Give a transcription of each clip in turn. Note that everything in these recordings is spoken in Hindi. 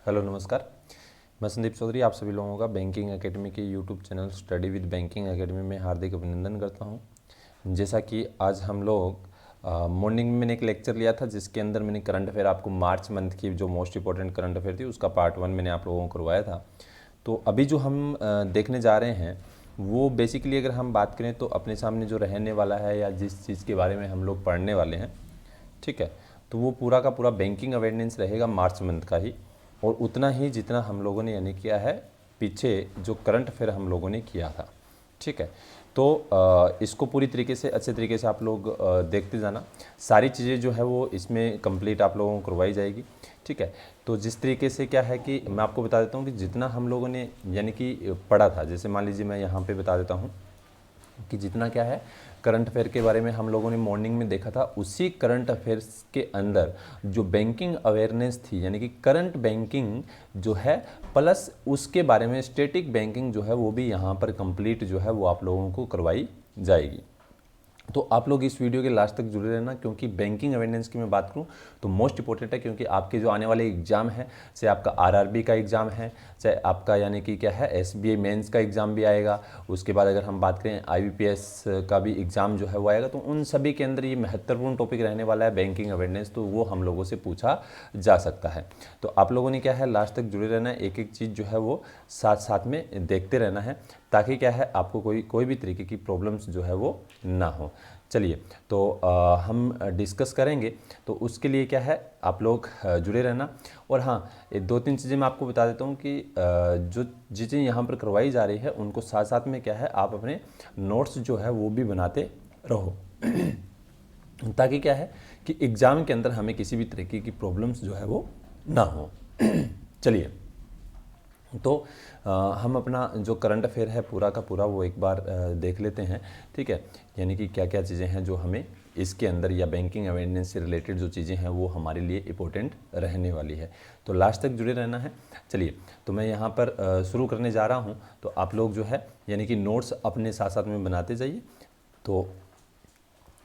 हेलो नमस्कार। मैं संदीप चौधरी आप सभी लोगों का बैंकिंग एकेडमी के YouTube channel study with banking academy में हार्दिक अभिनंदन करता हूं। जैसा कि आज हम लोग मॉर्निंग में मैंने एक लेक्चर लिया था जिसके अंदर मैंने करंट अफेयर आपको मार्च मंथ की जो मोस्ट इंपॉर्टेंट करंट अफेयर थी उसका पार्ट 1 मैंने आप लोगों को करवाया था। तो अभी जो हम देखने जा रहे हैं वो बेसिकली अगर हम बात करें तो अपने सामने जो रहने वाला है या जिस चीज़ के बारे में हम लोग पढ़ने वाले हैं, ठीक है, तो वो पूरा का पूरा बैंकिंग अवेयरनेस रहेगा मार्च मंथ का ही, और उतना ही जितना हम लोगों ने यानी किया है पीछे जो करंट अफेयर हम लोगों ने किया था। ठीक है, तो इसको पूरी तरीके से अच्छे तरीके से आप लोग देखते जाना। सारी चीज़ें जो है वो इसमें कंप्लीट आप लोगों को करवाई जाएगी। ठीक है, तो जिस तरीके से क्या है कि मैं आपको बता देता हूँ कि जितना हम लोगों ने यानी कि पढ़ा था, जैसे मान लीजिए मैं यहाँ पे बता देता हूँ कि जितना क्या है करंट अफेयर के बारे में हम लोगों ने मॉर्निंग में देखा था, उसी करंट अफेयर्स के अंदर जो बैंकिंग अवेयरनेस थी यानी कि करंट बैंकिंग जो है प्लस उसके बारे में स्टैटिक बैंकिंग जो है वो भी यहाँ पर कंप्लीट जो है वो आप लोगों को करवाई जाएगी। तो आप लोग इस वीडियो के लास्ट तक जुड़े रहना, क्योंकि बैंकिंग अवेयरनेस की मैं बात करूं तो मोस्ट इंपॉर्टेंट है, क्योंकि आपके जो आने वाले एग्जाम है, चाहे आपका आरआरबी का एग्ज़ाम है, चाहे आपका यानी कि क्या है एसबीआई मेंस का एग्ज़ाम भी आएगा, उसके बाद अगर हम बात करें आईबीपीएस का भी एग्ज़ाम जो है वो आएगा, तो उन सभी के अंदर ये महत्वपूर्ण टॉपिक रहने वाला है बैंकिंग अवेयरनेस, तो वो हम लोगों से पूछा जा सकता है। तो आप लोगों ने क्या है लास्ट तक जुड़े रहना है, एक एक चीज़ जो है वो साथ साथ में देखते रहना है, ताकि क्या है आपको कोई भी तरीके की प्रॉब्लम्स जो है वो ना हो। चलिए, तो हम डिस्कस करेंगे, तो उसके लिए क्या है आप लोग जुड़े रहना। और हाँ, ये 2-3 चीज़ें मैं आपको बता देता हूँ कि जो चीज़ें यहाँ पर करवाई जा रही है उनको साथ साथ में क्या है आप अपने नोट्स जो है वो भी बनाते रहो ताकि क्या है कि एग्ज़ाम के अंदर हमें किसी भी तरीके की प्रॉब्लम्स जो है वो ना हो। चलिए, तो हम अपना जो करंट अफेयर है पूरा का पूरा वो एक बार देख लेते हैं। ठीक है, यानी कि क्या क्या चीज़ें हैं जो हमें इसके अंदर या बैंकिंग अवेयरनेस से रिलेटेड जो चीज़ें हैं वो हमारे लिए इंपॉर्टेंट रहने वाली है, तो लास्ट तक जुड़े रहना है। चलिए, तो मैं यहाँ पर शुरू करने जा रहा हूँ, तो आप लोग जो है यानी कि नोट्स अपने साथ साथ में बनाते जाइए। तो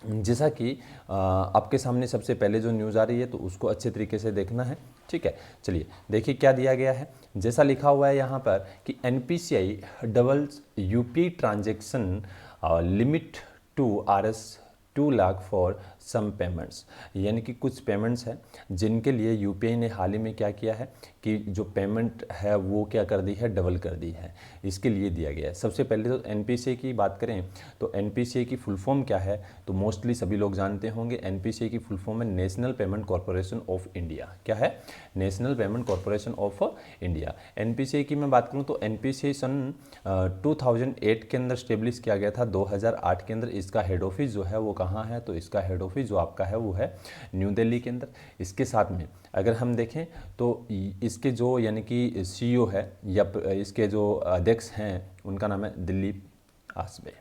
जैसा कि आपके सामने सबसे पहले जो न्यूज़ आ रही है तो उसको अच्छे तरीके से देखना है। ठीक है, चलिए देखिए क्या दिया गया है। जैसा लिखा हुआ है यहाँ पर कि NPCI doubles UPI transaction limit to RS 2 lakh for some payments, यानी कि कुछ पेमेंट्स हैं जिनके लिए यूपीआई ने हाल ही में क्या किया है कि जो पेमेंट है वो क्या कर दी है, डबल कर दी है, इसके लिए दिया गया है। सबसे पहले तो एनपीसीआई की बात करें तो एनपीसीआई की फुल फॉर्म क्या है, तो मोस्टली सभी लोग जानते होंगे एनपीसीआई की फुल फॉर्म है national payment corporation of India. क्या है? National payment corporation of India. NPCI की मैं बात करूं तो एनपीसीआई सन 2008 के अंदर स्टेब्लिश किया गया था, 2008 के अंदर। इसका हेड ऑफिस जो है वो कहाँ है, तो इसका हेड ऑफिस जो आपका है वो है न्यू दिल्ली के अंदर। इसके साथ में अगर हम देखें तो इसके जो यानी कि सीईओ है या इसके जो अध्यक्ष हैं उनका नाम है दिलीप आसबे।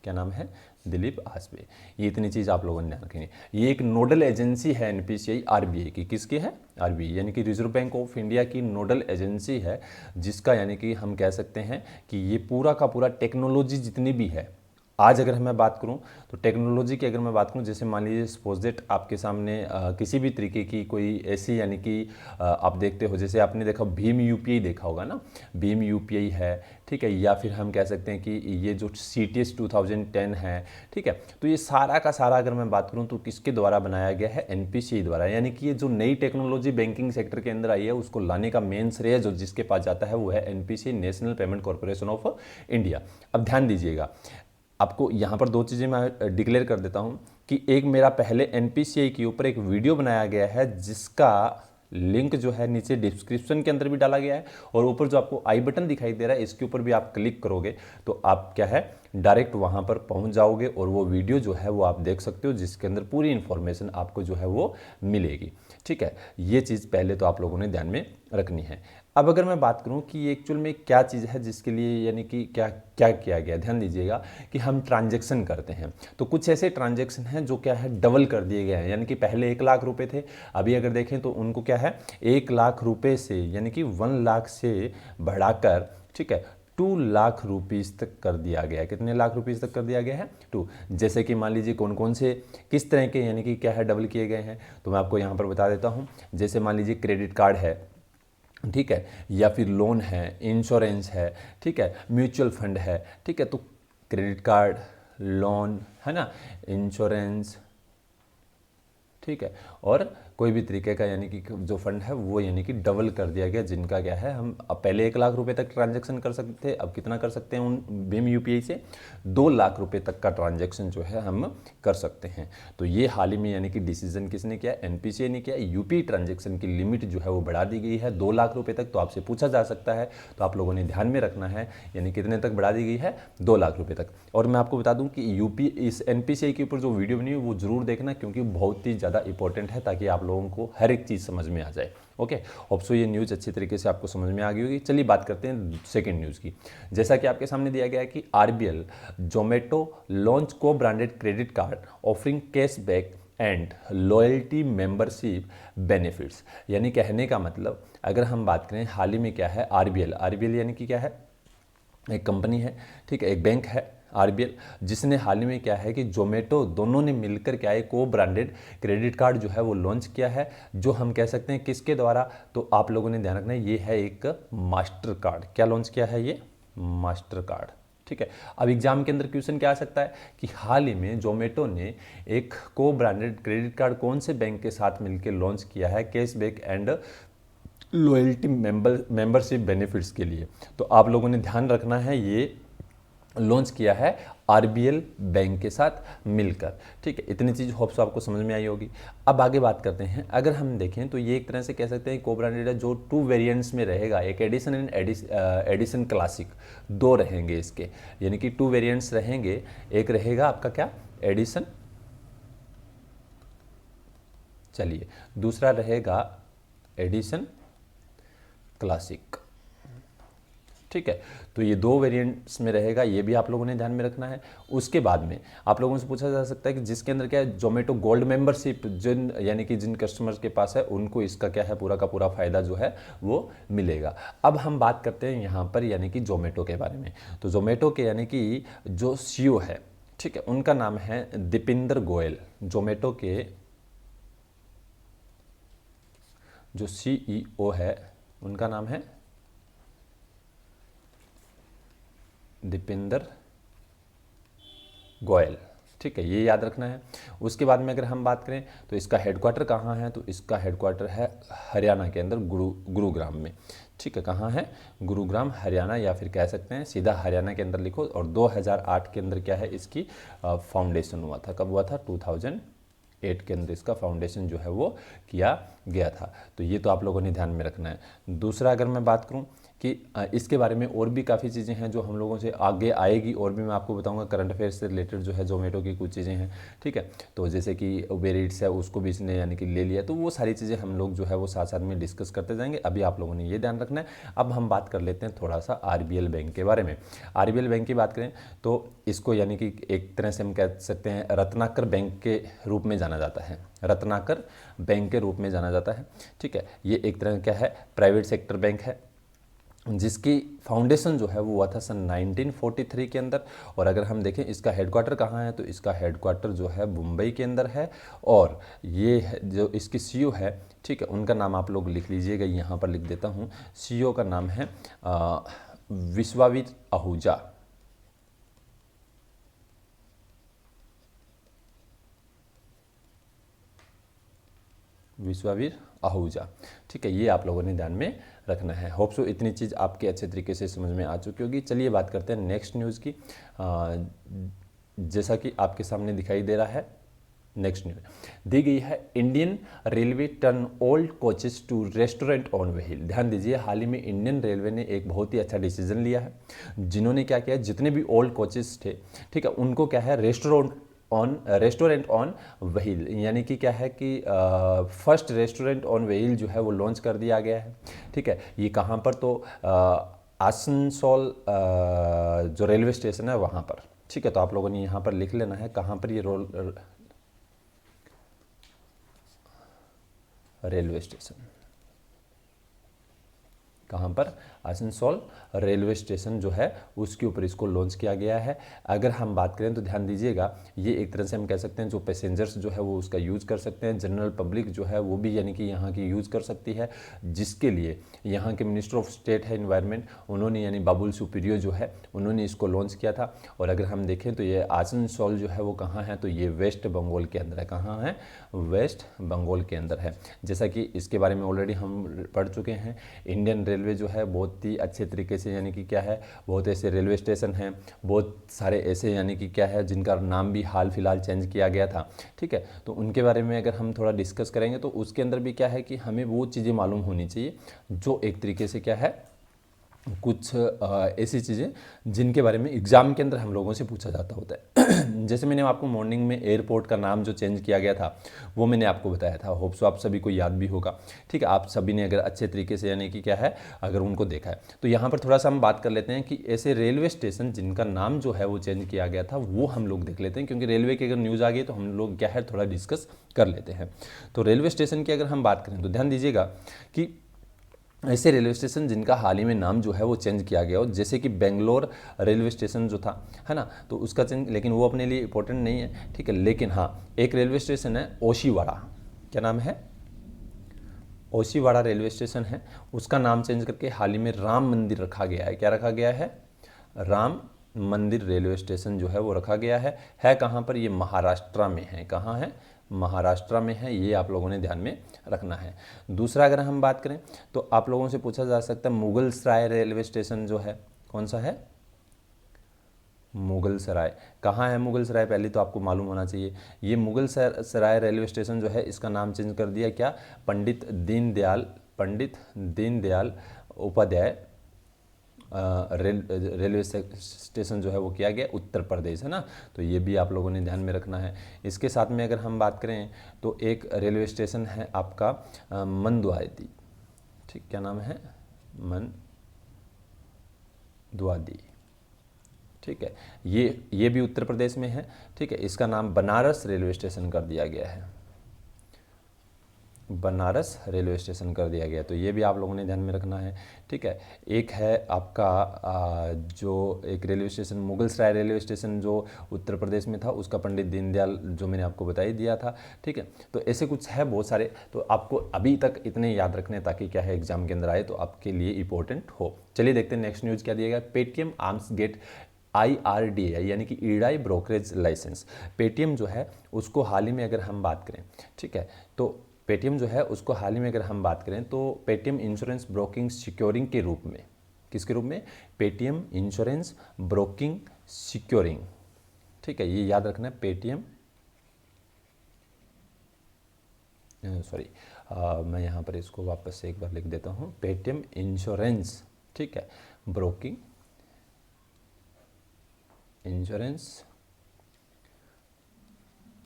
क्या नाम है? दिलीप आसबे। ये इतनी चीज़ आप लोगों ने ध्यान रखेंगे। ये एक नोडल एजेंसी है एनपीसीआई आरबीआई की। किसकी है? आरबीआई यानी कि रिजर्व बैंक ऑफ इंडिया की नोडल एजेंसी है, जिसका यानी कि हम कह सकते हैं कि ये पूरा का पूरा टेक्नोलॉजी जितनी भी है, आज अगर मैं बात करूं तो टेक्नोलॉजी की अगर मैं बात करूं, जैसे मान लीजिए सपोज दैट आपके सामने किसी भी तरीके की कोई ऐसी यानी कि आप देखते हो, जैसे आपने देखा भीम यूपीआई देखा होगा ना, भीम यूपीआई है, ठीक है, या फिर हम कह सकते हैं कि ये जो सीटीएस 2010 है, ठीक है, तो ये सारा का सारा अगर मैं बात करूं तो किसके द्वारा बनाया गया है? एनपीसीआई द्वारा। यानी कि ये जो नई टेक्नोलॉजी बैंकिंग सेक्टर के अंदर आई है उसको लाने का मेन श्रेय जो जिसके पास जाता है वो है NPCI, national payment corporation of India. अब ध्यान दीजिएगा, आपको यहाँ पर 2 चीज़ें मैं डिक्लेयर कर देता हूँ कि एक मेरा पहले एनपीसीआई के ऊपर एक वीडियो बनाया गया है जिसका लिंक जो है नीचे डिस्क्रिप्शन के अंदर भी डाला गया है, और ऊपर जो आपको आई बटन दिखाई दे रहा है इसके ऊपर भी आप क्लिक करोगे तो आप क्या है डायरेक्ट वहाँ पर पहुँच जाओगे और वो वीडियो जो है वो आप देख सकते हो, जिसके अंदर पूरी इन्फॉर्मेशन आपको जो है वो मिलेगी। ठीक है, ये चीज़ पहले तो आप लोगों ने ध्यान में रखनी है। अब अगर मैं बात करूं कि ये एक्चुअल में क्या चीज़ है जिसके लिए यानी कि क्या क्या किया गया, ध्यान दीजिएगा कि हम ट्रांजैक्शन करते हैं तो कुछ ऐसे ट्रांजैक्शन हैं जो क्या है डबल कर दिए गए हैं। यानी कि पहले 1 लाख रुपए थे, अभी अगर देखें तो उनको क्या है 1 लाख रुपए से यानी कि 1 लाख से बढ़ाकर, ठीक है, 2 लाख रुपीज़ तक कर दिया गया है। कितने लाख रुपीज़ तक कर दिया गया है? 2। जैसे कि मान लीजिए कौन कौन से किस तरह के यानी कि क्या है डबल किए गए हैं, तो मैं आपको यहाँ पर बता देता हूँ। जैसे मान लीजिए क्रेडिट कार्ड है, ठीक है, या फिर लोन है, इंश्योरेंस है, ठीक है, म्यूचुअल फंड है, ठीक है। तो क्रेडिट कार्ड, लोन, है ना, इंश्योरेंस, ठीक है, और कोई भी तरीके का यानी कि जो फंड है वो यानी कि डबल कर दिया गया, जिनका क्या है, हम अब पहले 1 लाख रुपए तक ट्रांजैक्शन कर सकते थे, अब कितना कर सकते हैं उन भीम यूपीआई से, 2 लाख रुपए तक का ट्रांजैक्शन जो है हम कर सकते हैं। तो ये हाल ही में यानी कि डिसीजन किसने किया, एनपीसीआई ने किया। यूपीआई ट्रांजैक्शन की लिमिट जो है वो बढ़ा दी गई है 2 लाख रुपए तक। तो आपसे पूछा जा सकता है, तो आप लोगों ने ध्यान में रखना है, यानी कितने तक बढ़ा दी गई है, 2 लाख रुपए तक। और मैं आपको बता दूं कि यूपी इस एनपीसीआई के ऊपर जो वीडियो बनी है वो जरूर देखना, क्योंकि बहुत ही ज़्यादा इंपॉर्टेंट है, ताकि आप लोगों को हर एक चीज़ समझ में आ जाए। ओके, होप सो ये न्यूज़ अच्छी तरीके से आपको समझ में आ गई होगी। चलिए बात करते हैं सेकंड न्यूज़ की। जैसा कि आपके सामने दिया गया है कि आरबीएल जोमेटो लॉन्च को branded credit card offering cashback and loyalty membership benefits. यानी कहने का मतलब, अगर हम बात करें हाल ही में क्या है, आरबीएल यानी कि क्या है, एक कंपनी है, ठीक है, एक बैंक है आरबीएल, जिसने हाल ही में क्या है कि जोमेटो दोनों ने मिलकर क्या है, को ब्रांडेड क्रेडिट कार्ड जो है वो लॉन्च किया है, जो हम कह सकते हैं किसके द्वारा, तो आप लोगों ने ध्यान रखना है, ये है एक मास्टर कार्ड। क्या लॉन्च किया है, ये मास्टर कार्ड, ठीक है। अब एग्जाम के अंदर क्वेश्चन क्या आ सकता है कि हाल ही में जोमेटो ने एक को ब्रांडेड क्रेडिट कार्ड कौन से बैंक के साथ मिलकर लॉन्च किया है cashback and loyalty membership benefits के लिए। तो आप लोगों ने ध्यान रखना है, ये लॉन्च किया है आरबीएल बैंक के साथ मिलकर, ठीक है। इतनी चीज़ होप्स आपको समझ में आई होगी। अब आगे बात करते हैं, अगर हम देखें तो ये एक तरह से कह सकते हैं को ब्रांडेड है, जो 2 वेरिएंट्स में रहेगा, एक एडिशन एंड एडिशन क्लासिक, 2 रहेंगे इसके, यानी कि 2 वेरिएंट्स रहेंगे। एक रहेगा आपका क्या, एडिशन, चलिए, दूसरा रहेगा एडिशन क्लासिक, ठीक है। तो ये 2 वेरिएंट्स में रहेगा, ये भी आप लोगों ने ध्यान में रखना है। उसके बाद में आप लोगों से पूछा जा सकता है कि जिसके अंदर क्या है, जोमेटो गोल्ड मेंबरशिप, जिन यानी कि जिन कस्टमर्स के पास है उनको इसका क्या है, पूरा का पूरा फायदा जो है वो मिलेगा। अब हम बात करते हैं यहाँ पर यानी कि जोमेटो के बारे में। तो जोमेटो के यानी कि जो सीईओ है, ठीक है, उनका नाम है दीपिंदर गोयल। जोमेटो के जो सीईओ है उनका नाम है दीपिंदर गोयल, ठीक है, ये याद रखना है। उसके बाद में अगर हम बात करें तो इसका हेडक्वार्टर कहाँ है, तो इसका हेडक्वार्टर है हरियाणा के अंदर गुरुग्राम में, ठीक है। कहाँ है, गुरुग्राम हरियाणा, या फिर कह सकते हैं सीधा हरियाणा के अंदर लिखो। और 2008 के अंदर क्या है, इसकी फाउंडेशन हुआ था। कब हुआ था, 2008 के अंदर इसका फाउंडेशन जो है वो किया गया था। तो ये तो आप लोगों ने ध्यान में रखना है। दूसरा अगर मैं बात करूं कि इसके बारे में और भी काफ़ी चीज़ें हैं जो हम लोगों से आगे आएगी, और भी मैं आपको बताऊंगा करंट अफेयर्स से रिलेटेड जो है जोमेटो की कुछ चीज़ें हैं, ठीक है। तो जैसे कि उबेर ईट्स है, उसको भी इसने यानी कि ले लिया, तो वो सारी चीज़ें हम लोग जो है वो साथ साथ में डिस्कस करते जाएंगे। अभी आप लोगों ने ये ध्यान रखना है। अब हम बात कर लेते हैं थोड़ा सा आरबीएल बैंक के बारे में। आरबीएल बैंक की बात करें तो इसको यानी कि एक तरह से हम कह सकते हैं रत्नाकर बैंक के रूप में जाना जाता है, रत्नाकर बैंक के रूप में जाना जाता है, ठीक है। ये एक तरह का है प्राइवेट सेक्टर बैंक है, जिसकी फाउंडेशन जो है वो हुआ था सन 1943 के अंदर। और अगर हम देखें इसका हेडक्वार्टर कहाँ है, तो इसका हेडक्वार्टर जो है मुंबई के अंदर है। और ये जो इसकी सीईओ है, ठीक है, उनका नाम आप लोग लिख लीजिएगा, यहाँ पर लिख देता हूँ। सीईओ का नाम है विश्वावीर आहूजा, विश्वावीर आहूजा, ठीक है। ये आप लोगों ने ध्यान में रखना है। होप सो इतनी चीज़ आपके अच्छे तरीके से समझ में आ चुकी होगी। चलिए बात करते हैं नेक्स्ट न्यूज़ की। जैसा कि आपके सामने दिखाई दे रहा है, नेक्स्ट न्यूज़ दी गई है, Indian railway turn old coaches to restaurant on wheel. ध्यान दीजिए, हाल ही में इंडियन रेलवे ने एक बहुत ही अच्छा डिसीजन लिया है, जिन्होंने क्या किया, जितने भी ओल्ड कोचेस थे, ठीक है, उनको क्या है, रेस्टोरेंट ऑन व्हील, यानी कि क्या है कि फर्स्ट रेस्टोरेंट ऑन व्हील जो है वो लॉन्च कर दिया गया है, ठीक है। ये कहाँ पर, तो आसनसोल जो रेलवे स्टेशन है वहाँ पर, ठीक है। तो आप लोगों ने यहाँ पर लिख लेना है कहाँ पर ये रेलवे स्टेशन, कहाँ पर, आसनसोल रेलवे स्टेशन जो है उसके ऊपर इसको लॉन्च किया गया है। अगर हम बात करें तो ध्यान दीजिएगा, ये एक तरह से हम कह सकते हैं जो पैसेंजर्स जो है वो उसका यूज़ कर सकते हैं, जनरल पब्लिक जो है वो भी यानी कि यहाँ की यूज़ कर सकती है, जिसके लिए यहाँ के मिनिस्टर ऑफ स्टेट है इन्वायरमेंट, उन्होंने यानी बाबुल सुप्रियो जो है उन्होंने इसको लॉन्च किया था। और अगर हम देखें तो ये आसनसोल जो है वो कहाँ है, तो ये वेस्ट बंगाल के अंदर है। कहाँ है, वेस्ट बंगाल के अंदर है। जैसा कि इसके बारे में ऑलरेडी हम पढ़ चुके हैं, इंडियन रेलवे जो है बहुत ही अच्छे तरीके से यानी कि क्या है, बहुत ऐसे रेलवे स्टेशन हैं, बहुत सारे ऐसे यानी कि क्या है जिनका नाम भी हाल फिलहाल चेंज किया गया था। ठीक है, तो उनके बारे में अगर हम थोड़ा डिस्कस करेंगे तो उसके अंदर भी क्या है कि हमें वो चीज़ें मालूम होनी चाहिए जो एक तरीके से क्या है, कुछ ऐसी चीज़ें जिनके बारे में एग्ज़ाम के अंदर हम लोगों से पूछा जाता होता है। जैसे मैंने आपको मॉर्निंग में एयरपोर्ट का नाम जो चेंज किया गया था वो मैंने आपको बताया था, होप सो आप सभी को याद भी होगा। ठीक है, आप सभी ने अगर अच्छे तरीके से यानी कि क्या है अगर उनको देखा है तो यहाँ पर थोड़ा सा हम बात कर लेते हैं कि ऐसे रेलवे स्टेशन जिनका नाम जो है वो चेंज किया गया था वो हम लोग देख लेते हैं, क्योंकि रेलवे की अगर न्यूज़ आ गई तो हम लोग क्या है थोड़ा डिस्कस कर लेते हैं। तो रेलवे स्टेशन की अगर हम बात करें तो ध्यान दीजिएगा कि ऐसे रेलवे स्टेशन जिनका हाल ही में नाम जो है वो चेंज किया गया हो, जैसे कि बेंगलोर रेलवे स्टेशन जो था, है ना, तो उसका चेंज, लेकिन वो अपने लिए इंपॉर्टेंट नहीं है। ठीक है, लेकिन हाँ एक रेलवे स्टेशन है ओशीवाड़ा, क्या नाम है, ओशीवाड़ा रेलवे स्टेशन है, उसका नाम चेंज करके हाल ही में राम मंदिर रखा गया है। क्या रखा गया है, राम मंदिर रेलवे स्टेशन जो है वो रखा गया है कहाँ पर, ये महाराष्ट्र में है। कहाँ है, महाराष्ट्र में है, ये आप लोगों ने ध्यान में रखना है। दूसरा अगर हम बात करें तो आप लोगों से पूछा जा सकता है मुगल सराय रेलवे स्टेशन जो है कौन सा है, मुगल सराय। कहाँ है मुगल सराय, पहले तो आपको मालूम होना चाहिए। ये मुगल सराय रेलवे स्टेशन जो है इसका नाम चेंज कर दिया क्या, पंडित दीनदयाल उपाध्याय रेलवे स्टेशन जो है वो किया गया उत्तर प्रदेश, है ना, तो ये भी आप लोगों ने ध्यान में रखना है। इसके साथ में अगर हम बात करें तो एक रेलवे स्टेशन है आपका मंदुआदी। ठीक, क्या नाम है, मंदुआदी। ठीक है, ये भी उत्तर प्रदेश में है। ठीक है, इसका नाम बनारस रेलवे स्टेशन कर दिया गया है, बनारस रेलवे स्टेशन कर दिया गया, तो ये भी आप लोगों ने ध्यान में रखना है। ठीक है, एक है आपका जो एक रेलवे स्टेशन मुगल सराय रेलवे स्टेशन जो उत्तर प्रदेश में था, उसका पंडित दीनदयाल जो मैंने आपको बता ही दिया था। ठीक है, तो ऐसे कुछ है बहुत सारे, तो आपको अभी तक इतने याद रखने ताकि क्या है एग्जाम के अंदर आए तो आपके लिए इंपॉर्टेंट हो। चलिए देखते हैं नेक्स्ट न्यूज़ क्या दिया गया। पेटीएम आर्म्स गेट IRDA यानी कि ईडाई ब्रोकरेज लाइसेंस। पेटीएम जो है उसको हाल ही में अगर हम बात करें, ठीक है, तो पेटीएम जो है उसको हाल ही में अगर हम बात करें तो पेटीएम इंश्योरेंस ब्रोकिंग सिक्योरिंग के रूप में, किसके रूप में, पेटीएम इंश्योरेंस ब्रोकिंग सिक्योरिंग। ठीक है, ये याद रखना है, पेटीएम सॉरी मैं यहाँ पर इसको वापस से एक बार लिख देता हूँ, पेटीएम इंश्योरेंस, ठीक है, ब्रोकिंग इंश्योरेंस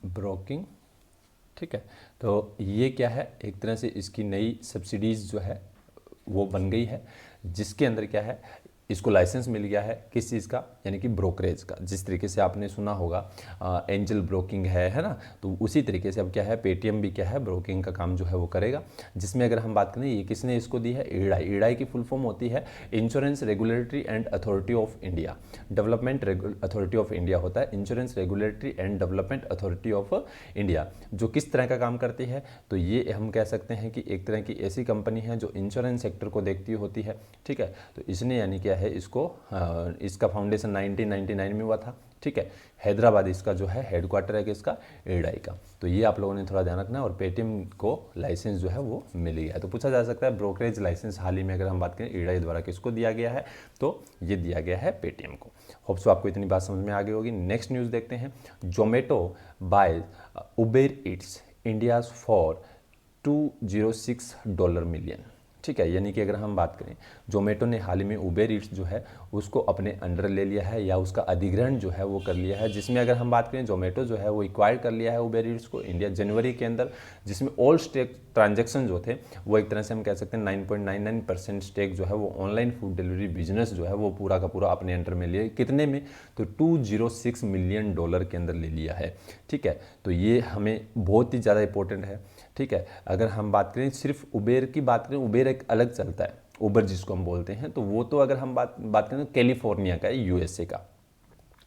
ब्रोकिंग। ठीक है, तो ये क्या है, एक तरह से इसकी नई सब्सिडीज़ जो है वो बन गई है, जिसके अंदर क्या है इसको लाइसेंस मिल गया है, किस चीज़ का, यानी कि ब्रोकरेज का। जिस तरीके से आपने सुना होगा एंजल ब्रोकिंग है ना, तो उसी तरीके से अब क्या है पेटीएम भी क्या है ब्रोकिंग का काम जो है वो करेगा। जिसमें अगर हम बात करें ये किसने इसको दी है, ईडाई। ईडाई की फुल फॉर्म होती है insurance regulatory and authority of India, development authority of India होता है insurance regulatory and development authority of India. जो किस तरह का काम करती है, तो ये हम कह सकते हैं कि एक तरह की ऐसी कंपनी है जो इंश्योरेंस सेक्टर को देखती होती है। ठीक है, तो इसने यानी क्या है इसको इसका फाउंडेशन 1999 में हुआ था। ठीक है, हैदराबाद इसका जो है हेडक्वार्टर है किसका, ईडाई का। तो ये आप लोगों ने थोड़ा ध्यान रखना है। और पेटीएम को लाइसेंस जो है वो मिल गया है। तो पूछा जा सकता है ब्रोकरेज लाइसेंस हाल ही में अगर हम बात करें ईडाई द्वारा किसको दिया गया है, तो ये दिया गया है पेटीएम को। होप सो आपको इतनी बात समझ में आ गई होगी। नेक्स्ट न्यूज़ देखते हैं, Zomato buy Uber Eats India's for $206 million. ठीक है, यानी कि अगर हम बात करें जोमेटो ने हाल ही में उबेर ईट्स जो है उसको अपने अंडर ले लिया है या उसका अधिग्रहण जो है वो कर लिया है। जिसमें अगर हम बात करें जोमेटो जो है वो एक्वायर कर लिया है उबेर ईट्स को इंडिया जनवरी के अंदर, जिसमें ऑल स्टेक ट्रांजैक्शन जो थे वो एक तरह से हम कह सकते हैं 9.99% स्टेक जो है वो ऑनलाइन फूड डिलीवरी बिजनेस जो है वो पूरा का पूरा अपने अंडर में लिया। कितने में, तो $206 मिलियन के अंदर ले लिया है। ठीक है, तो ये हमें बहुत ही ज़्यादा इंपॉर्टेंट है। ठीक है, अगर हम बात करें सिर्फ उबेर की बात करें, उबेर एक अलग चलता है, उबर जिसको हम बोलते हैं, तो वो तो अगर हम बात करें तो कैलिफोर्निया का है, यूएसए का,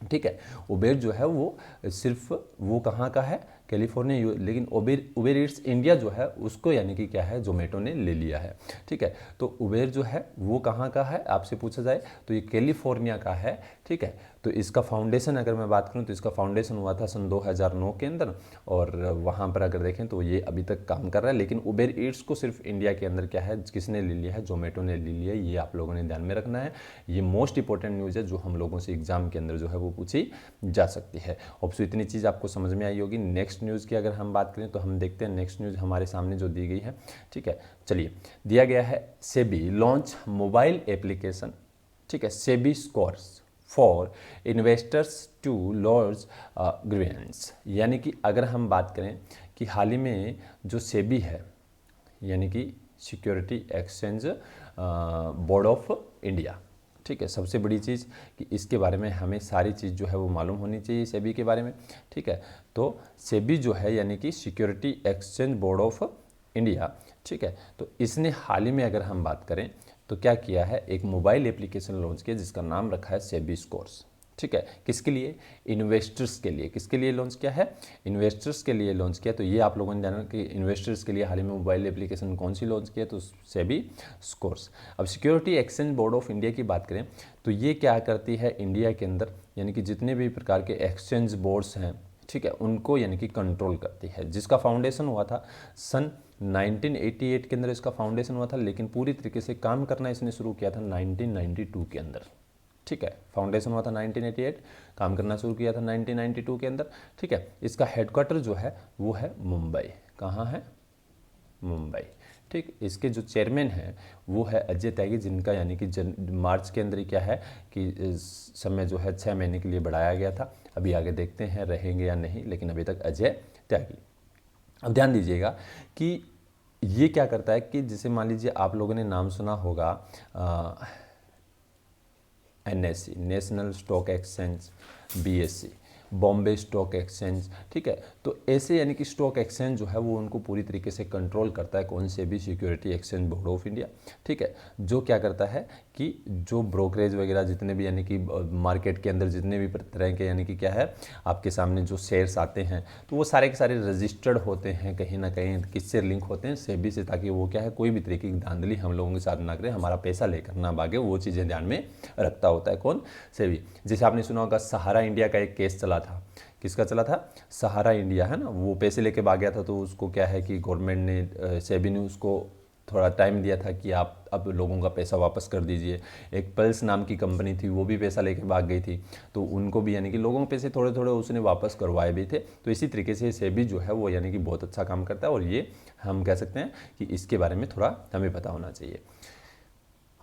ठीक है। उबेर जो है वो सिर्फ वो कहाँ का है, कैलिफोर्निया, लेकिन उबेर ईट्स इंडिया जो है उसको यानी कि क्या है, जोमेटो ने ले लिया है, ठीक है। तो उबेर जो है वो कहाँ का है आपसे पूछा जाए तो ये कैलिफोर्निया का है, ठीक है। तो इसका फाउंडेशन अगर मैं बात करूँ तो इसका फाउंडेशन हुआ था सन 2009 के अंदर, और वहाँ पर अगर देखें तो ये अभी तक काम कर रहा है। लेकिन उबेर ईट्स को सिर्फ इंडिया के अंदर क्या है, किसने ले लिया है, जोमेटो ने ले लिया है। ये आप लोगों ने ध्यान में रखना है, ये मोस्ट इंपॉर्टेंट न्यूज़ है जो हम लोगों से एग्जाम के अंदर जो है वो पूछी जा सकती है। अब सो इतनी चीज़ आपको समझ में आई होगी। नेक्स्ट न्यूज़ की अगर हम बात करें तो हम देखते हैं नेक्स्ट न्यूज़ हमारे सामने जो दी गई है, ठीक है। चलिए, दिया गया है सेबी लॉन्च मोबाइल एप्लीकेशन, ठीक है, SEBI scores for investors to lodge grievance. यानी कि अगर हम बात करें कि हाल ही में जो सेबी है यानी कि security exchange board of India, ठीक है, सबसे बड़ी चीज़ कि इसके बारे में हमें सारी चीज़ जो है वो मालूम होनी चाहिए सेबी के बारे में, ठीक है। तो सेबी जो है यानी कि security exchange board of India, ठीक है, तो इसने हाल ही में अगर हम बात करें तो क्या किया है, एक मोबाइल एप्लीकेशन लॉन्च किया जिसका नाम रखा है सेबी स्कोर्स, ठीक है। किसके लिए, इन्वेस्टर्स के लिए। किसके लिए लॉन्च किया है, इन्वेस्टर्स के लिए लॉन्च किया। तो ये आप लोगों ने जाना कि इन्वेस्टर्स के लिए हाल ही में मोबाइल एप्लीकेशन कौन सी लॉन्च किया, तो सेबी स्कोर्स। अब security exchange board of India की बात करें तो ये क्या करती है इंडिया के अंदर, यानी कि जितने भी प्रकार के एक्सचेंज बोर्ड्स हैं, ठीक है, उनको यानी कि कंट्रोल करती है, जिसका फाउंडेशन हुआ था सन 1988 के अंदर इसका फाउंडेशन हुआ था, लेकिन पूरी तरीके से काम करना इसने शुरू किया था 1992 के अंदर, ठीक है। फाउंडेशन हुआ था 1988, काम करना शुरू किया था 1992 के अंदर, ठीक है। इसका हेडक्वार्टर जो है वो है मुंबई। कहाँ है, मुंबई, ठीक। इसके जो चेयरमैन हैं वो है अजय त्यागी, जिनका यानी कि मार्च के अंदर ही क्या है कि समय जो है 6 महीने के लिए बढ़ाया गया था। अभी आगे देखते हैं रहेंगे या नहीं, लेकिन अभी तक अजय त्यागी। अब ध्यान दीजिएगा कि ये क्या करता है कि जैसे मान लीजिए आप लोगों ने नाम सुना होगा NSE, national stock exchange, BSE, Bombay stock exchange, ठीक है। तो ऐसे यानी कि स्टॉक एक्सचेंज जो है वो उनको पूरी तरीके से कंट्रोल करता है, कौन से भी security exchange board of India, ठीक है। जो क्या करता है कि जो ब्रोकरेज वगैरह जितने भी यानी कि मार्केट के अंदर जितने भी तरह के यानी कि क्या है आपके सामने जो शेयर्स आते हैं तो वो सारे के सारे रजिस्टर्ड होते हैं, कहीं ना कहीं किससे लिंक होते हैं, सेबी से, ताकि वो क्या है कोई भी तरीके की धांधली हम लोगों के साथ ना करें, हमारा पैसा लेकर ना भागे, वो चीज़ें ध्यान में रखता होता है कौन, सेबी। जैसे आपने सुना होगा सहारा इंडिया का एक केस चला था, किसका चला था, सहारा इंडिया, है ना, वो पैसे लेके भाग गया था, तो उसको क्या है कि गवर्नमेंट ने, सेबी ने उसको थोड़ा टाइम दिया था कि आप अब लोगों का पैसा वापस कर दीजिए। एक पल्स नाम की कंपनी थी, वो भी पैसा लेके भाग गई थी, तो उनको भी यानी कि लोगों के पैसे थोड़े थोड़े उसने वापस करवाए भी थे। तो इसी तरीके से सेबी जो है वो यानी कि बहुत अच्छा काम करता है, और ये हम कह सकते हैं कि इसके बारे में थोड़ा हमें पता होना चाहिए।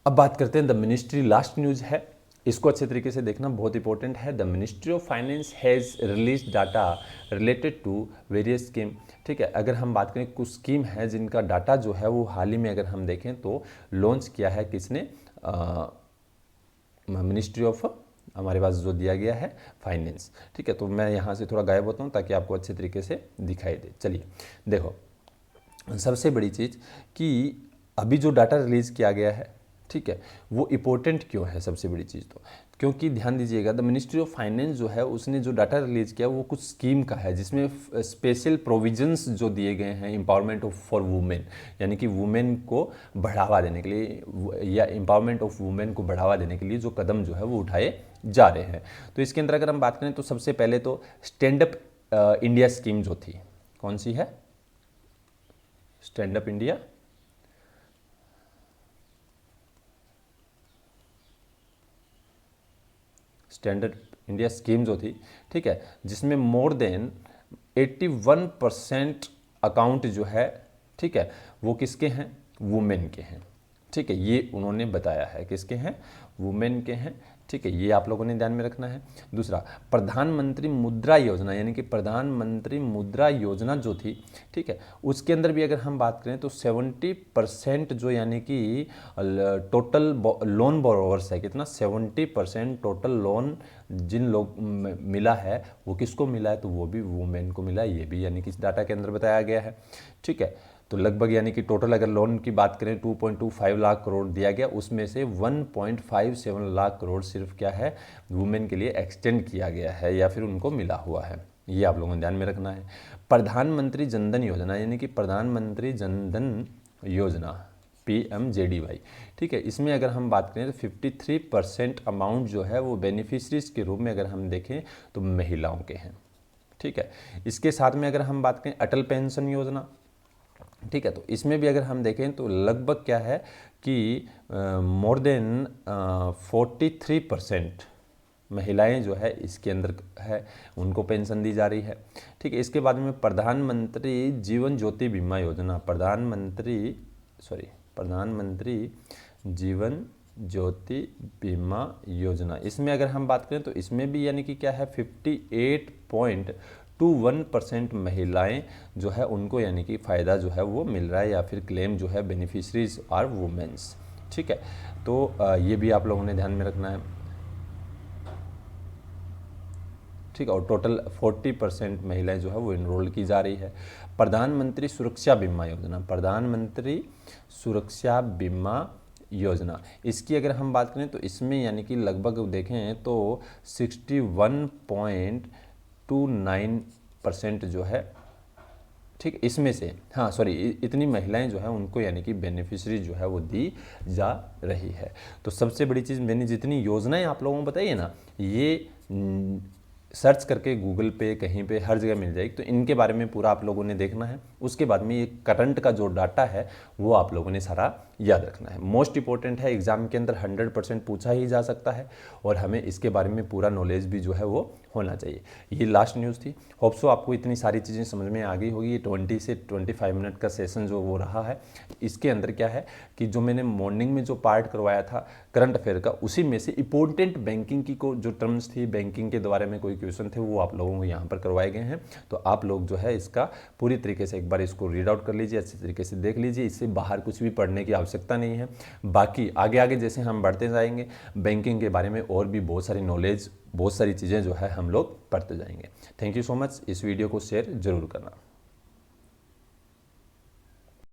अब बात करते हैं द मिनिस्ट्री, लास्ट न्यूज़ है, इसको अच्छे तरीके से देखना बहुत इंपॉर्टेंट है। The ministry of finance has release data related to various scheme, ठीक है। अगर हम बात करें कुछ स्कीम है जिनका डाटा जो है वो हाल ही में अगर हम देखें तो लॉन्च किया है किसने, मिनिस्ट्री ऑफ, हमारे पास जो दिया गया है फाइनेंस, ठीक है। तो मैं यहाँ से थोड़ा गायब होता हूँ ताकि आपको अच्छे तरीके से दिखाई दे। चलिए देखो, सबसे बड़ी चीज़ कि अभी जो डाटा रिलीज़ किया गया है, ठीक है, वो इम्पोर्टेंट क्यों है, सबसे बड़ी चीज़ तो क्योंकि ध्यान दीजिएगा द मिनिस्ट्री ऑफ फाइनेंस जो है उसने जो डाटा रिलीज़ किया वो कुछ स्कीम का है, जिसमें स्पेशल प्रोविजंस जो दिए गए हैं एम्पावरमेंट ऑफ फॉर वुमेन, यानी कि वुमेन को बढ़ावा देने के लिए या एम्पावरमेंट ऑफ वुमेन को बढ़ावा देने के लिए जो कदम जो है वो उठाए जा रहे हैं। तो इसके अंदर अगर हम बात करें तो सबसे पहले तो स्टैंड अप इंडिया स्कीम जो थी, कौन सी है, stand up India, standard India scheme जो थी, ठीक है, जिसमें मोर देन 81% अकाउंट जो है, ठीक है, वो किसके हैं, वुमेन के हैं, ठीक है। ये उन्होंने बताया है किसके हैं, वुमेन के हैं, ठीक है। ये आप लोगों ने ध्यान में रखना है। दूसरा, प्रधानमंत्री मुद्रा योजना, यानी कि प्रधानमंत्री मुद्रा योजना जो थी, ठीक है, उसके अंदर भी अगर हम बात करें तो 70% जो यानी कि टोटल लोन बोरोवर्स है, कितना, 70% टोटल लोन जिन लोग मिला है वो किसको मिला है, तो वो भी वुमेन को मिला है, ये भी यानी कि इस डाटा के अंदर बताया गया है, ठीक है। तो लगभग यानी कि टोटल अगर लोन की बात करें 2.25 लाख करोड़ दिया गया, उसमें से 1.57 लाख करोड़ सिर्फ क्या है, वुमेन के लिए एक्सटेंड किया गया है या फिर उनको मिला हुआ है। ये आप लोगों को ध्यान में रखना है। प्रधानमंत्री जनधन योजना यानी कि प्रधानमंत्री जनधन योजना PMJDY, ठीक है, इसमें अगर हम बात करें तो 53% अमाउंट जो है वो बेनिफिशरीज के रूप में अगर हम देखें तो महिलाओं के हैं, ठीक है। इसके साथ में अगर हम बात करें अटल पेंशन योजना, ठीक है, तो इसमें भी अगर हम देखें तो लगभग क्या है कि मोर देन 43% महिलाएं जो है इसके अंदर है, उनको पेंशन दी जा रही है, ठीक है। इसके बाद में प्रधानमंत्री जीवन ज्योति बीमा योजना, प्रधानमंत्री जीवन ज्योति बीमा योजना, इसमें अगर हम बात करें तो इसमें भी यानी कि क्या है 58.21% महिलाएं जो है उनको यानी कि फ़ायदा जो है वो मिल रहा है या फिर क्लेम जो है बेनिफिशरीज आर वुमेन्स, ठीक है। तो ये भी आप लोगों ने ध्यान में रखना है, ठीक है। और टोटल 40% महिलाएं जो है वो इनरोल की जा रही है। प्रधानमंत्री सुरक्षा बीमा योजना, प्रधानमंत्री सुरक्षा बीमा योजना, इसकी अगर हम बात करें तो इसमें यानी कि लगभग देखें तो 61.29% जो है, ठीक, इसमें से हाँ सॉरी इतनी महिलाएं जो है उनको यानी कि बेनिफिशरी जो है वो दी जा रही है। तो सबसे बड़ी चीज़, मैंने जितनी योजनाएं आप लोगों को बताई है ना, ये सर्च करके गूगल पे कहीं पे हर जगह मिल जाएगी, तो इनके बारे में पूरा आप लोगों ने देखना है। उसके बाद में ये करंट का जो डाटा है वो आप लोगों ने सारा याद रखना है। मोस्ट इंपॉर्टेंट है, एग्जाम के अंदर 100% पूछा ही जा सकता है और हमें इसके बारे में पूरा नॉलेज भी जो है वो होना चाहिए। ये लास्ट न्यूज़ थी। होप सो आपको इतनी सारी चीज़ें समझ में आ गई होगी। ये 20 से 25 मिनट का सेशन जो वो रहा है, इसके अंदर क्या है कि जो मैंने मॉर्निंग में जो पार्ट करवाया था करंट अफेयर का, उसी में से इंपॉर्टेंट बैंकिंग की को जो टर्म्स थी, बैंकिंग के बारे में कोई क्वेश्चन थे, वो आप लोगों को यहाँ पर करवाए गए हैं। तो आप लोग जो है इसका पूरी तरीके से एक बार इसको रीड आउट कर लीजिए, अच्छे तरीके से देख लीजिए। इससे बाहर कुछ भी पढ़ने की आवश्यकता नहीं है। बाकी आगे आगे जैसे हम बढ़ते जाएंगे बैंकिंग के बारे में और भी बहुत सारी नॉलेज, बहुत सारी चीज़ें जो है हम लोग पढ़ते जाएंगे। Thank you so much. इस वीडियो को शेयर जरूर करना।